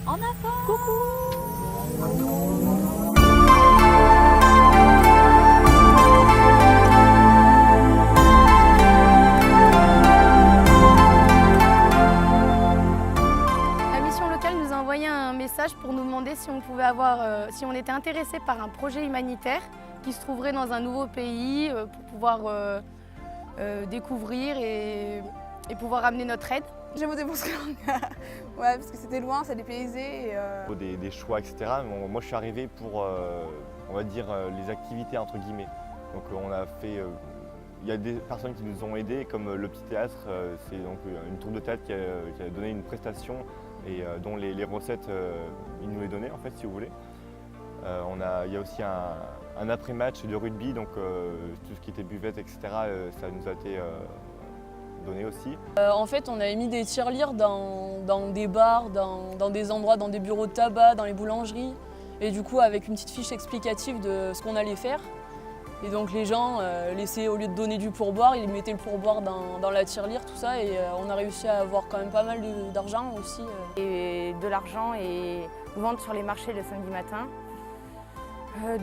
En avant! Coucou! La mission locale nous a envoyé un message pour nous demander si on pouvait si on était intéressé par un projet humanitaire qui se trouverait dans un nouveau pays pour pouvoir découvrir et pouvoir amener notre aide. J'ai voté pour ce ouais, parce que c'était loin, ça dépaysait. Des choix, etc. Moi, je suis arrivé pour, on va dire, les activités entre guillemets. Donc, on a fait. Il y a des personnes qui nous ont aidés, comme le Petit Théâtre. C'est donc une troupe de théâtre qui a donné une prestation et dont les recettes, ils nous les donnaient, en fait, si vous voulez. Il y a aussi un après-match de rugby, donc tout ce qui était buvette, etc. Ça nous a été donné aussi. En fait, on avait mis des tirelires dans des bars, dans des endroits, dans des bureaux de tabac, dans les boulangeries. Et du coup, avec une petite fiche explicative de ce qu'on allait faire. Et donc les gens laissaient, au lieu de donner du pourboire, ils mettaient le pourboire dans la tirelire, tout ça. Et on a réussi à avoir quand même pas mal d'argent aussi. Et de l'argent et vendre sur les marchés le samedi matin.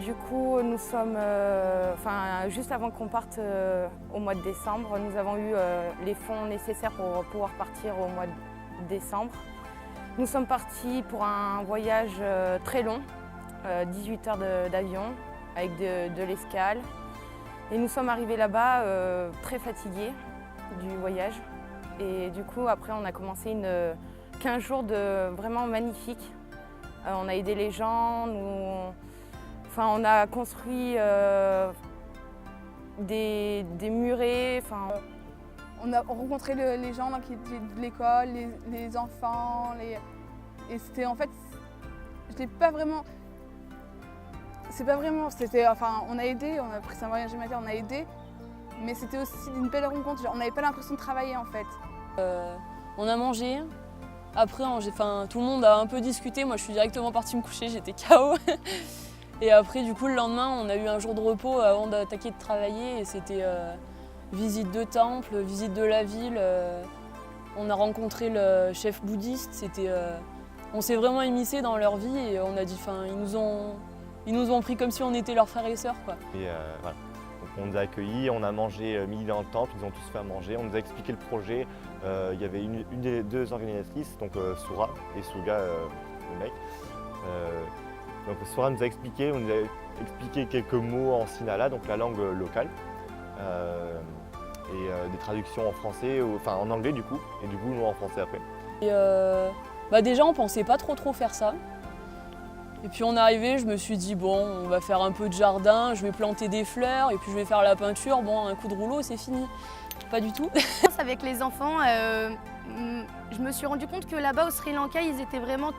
Du coup, nous sommes, juste avant qu'on parte au mois de décembre, nous avons eu les fonds nécessaires pour pouvoir partir au mois de décembre. Nous sommes partis pour un voyage très long, 18 heures d'avion, avec de l'escale. Et nous sommes arrivés là-bas très fatigués du voyage. Et du coup, après, on a commencé 15 jours vraiment magnifiques. On a aidé les gens, on a construit des murets. On a rencontré les gens qui étaient de l'école, les enfants. Et c'était en fait, je l'ai pas vraiment. C'est pas vraiment. On a aidé, on a pris un voyage humanitaire, on a aidé, mais c'était aussi une belle rencontre. On n'avait pas l'impression de travailler en fait. On a mangé. Après, tout le monde a un peu discuté. Moi, je suis directement partie me coucher, j'étais KO. Et après, du coup, le lendemain, on a eu un jour de repos avant d'attaquer de travailler. Et c'était visite de temple, visite de la ville. On a rencontré le chef bouddhiste. On s'est vraiment immiscé dans leur vie et on a dit, ils nous ont pris comme si on était leurs frères et sœurs, quoi. Et voilà. Donc, on nous a accueillis, on a mangé midi dans le temple, ils ont tous fait à manger, on nous a expliqué le projet. Il y avait une des deux organisatrices, donc Soura et Souga, le mec. Donc Soura nous a expliqué, quelques mots en Sinhala, donc la langue locale, et des traductions en français, en anglais du coup, et du coup nous en français après. Et déjà on pensait pas trop faire ça. Et puis on est arrivé, je me suis dit bon, on va faire un peu de jardin, je vais planter des fleurs et puis je vais faire la peinture, bon un coup de rouleau c'est fini. Pas du tout. Avec les enfants, je me suis rendu compte que là-bas au Sri Lanka, ils étaient vraiment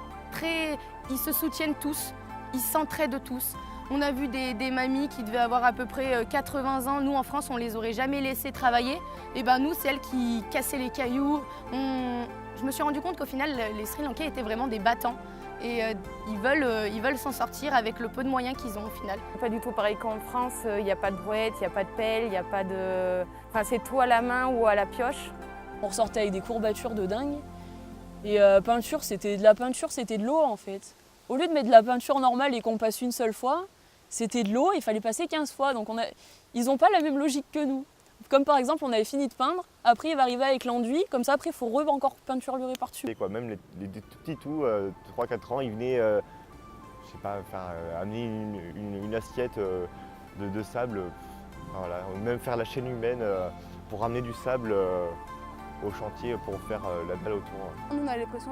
ils se soutiennent tous, ils s'entraident tous. On a vu des mamies qui devaient avoir à peu près 80 ans. Nous en France, on les aurait jamais laissées travailler. Et ben nous, c'est elles qui cassaient les cailloux. Je me suis rendu compte qu'au final, les Sri Lankais étaient vraiment des battants. Et ils veulent s'en sortir avec le peu de moyens qu'ils ont au final. Pas du tout pareil qu'en France, il n'y a pas de brouette, il n'y a pas de pelle, il n'y a pas de... c'est tout à la main ou à la pioche. On ressortait avec des courbatures de dingue. Et peinture, c'était de l'eau en fait. Au lieu de mettre de la peinture normale et qu'on passe une seule fois, c'était de l'eau, il fallait passer 15 fois. Donc ils n'ont pas la même logique que nous. Comme par exemple, on avait fini de peindre, après il va arriver avec l'enduit, comme ça après il faut encore peinturer par-dessus. Et quoi, même les tout petits, 3-4 ans, ils venaient amener une assiette de sable, voilà, même faire la chaîne humaine pour ramener du sable au chantier pour faire la dalle autour. Nous on a l'impression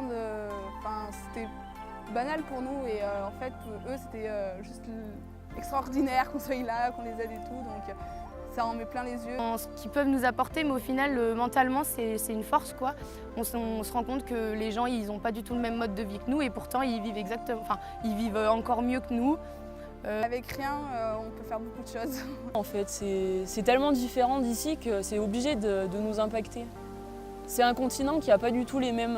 c'était banal pour nous et en fait eux c'était juste extraordinaire qu'on soit là, qu'on les aide et tout. Donc ça en met plein les yeux. Ce qu'ils peuvent nous apporter, mais au final, mentalement, c'est une force, quoi. On se rend compte que les gens, ils n'ont pas du tout le même mode de vie que nous et pourtant, ils vivent encore mieux que nous. Avec rien, on peut faire beaucoup de choses. En fait, c'est tellement différent d'ici que c'est obligé de nous impacter. C'est un continent qui n'a pas du tout les mêmes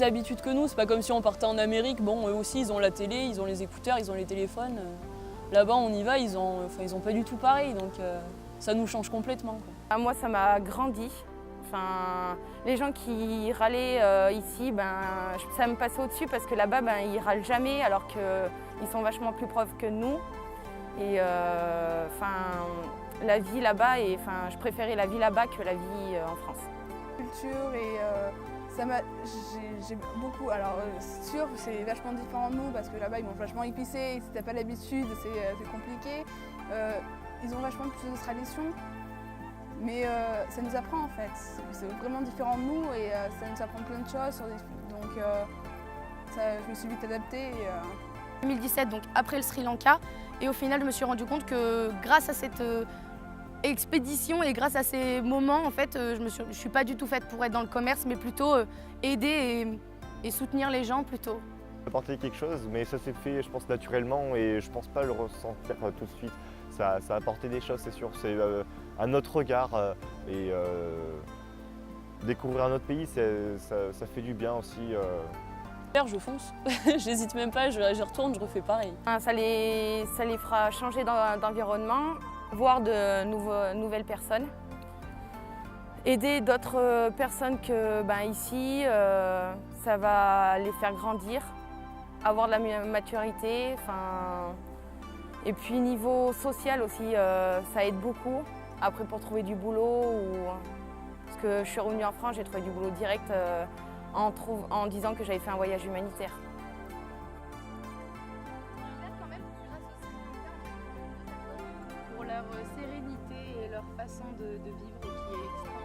habitudes que nous. C'est pas comme si on partait en Amérique. Bon, eux aussi, ils ont la télé, ils ont les écouteurs, ils ont les téléphones. Là-bas, on y va, ils ont pas du tout pareil, donc ça nous change complètement, quoi. Moi, ça m'a grandi. Enfin, les gens qui râlaient ici, ça me passait au-dessus parce que là-bas, ils râlent jamais alors qu'ils sont vachement plus profs que nous. Et la vie là-bas, je préférais la vie là-bas que la vie en France. Culture et j'ai beaucoup. Alors, c'est sûr, c'est vachement différent de nous parce que là-bas, ils mangent vachement épicé. Et si t'as pas l'habitude, c'est compliqué. Ils ont vachement plus de traditions. Mais ça nous apprend en fait. C'est vraiment différent de nous et ça nous apprend plein de choses. Donc, je me suis vite adaptée. 2017, donc après le Sri Lanka. Et au final, je me suis rendu compte que grâce à cette expédition et grâce à ces moments, en fait, je suis pas du tout faite pour être dans le commerce, mais plutôt aider et soutenir les gens plutôt. Apporter quelque chose, mais ça s'est fait, je pense, naturellement et je pense pas le ressentir tout de suite. Ça a apporté des choses, c'est sûr. C'est un autre regard et découvrir un autre pays, ça fait du bien aussi. Je fonce, j'hésite même pas, j'y retourne, je refais pareil. Ça les fera changer d'environnement, voir de nouvelles personnes, aider d'autres personnes que ici, ça va les faire grandir, avoir de la maturité. Et puis niveau social aussi, ça aide beaucoup. Après pour trouver du boulot, parce que je suis revenue en France, j'ai trouvé du boulot direct en disant que j'avais fait un voyage humanitaire. Pour leur sérénité et leur façon de vivre qui est extraordinaire.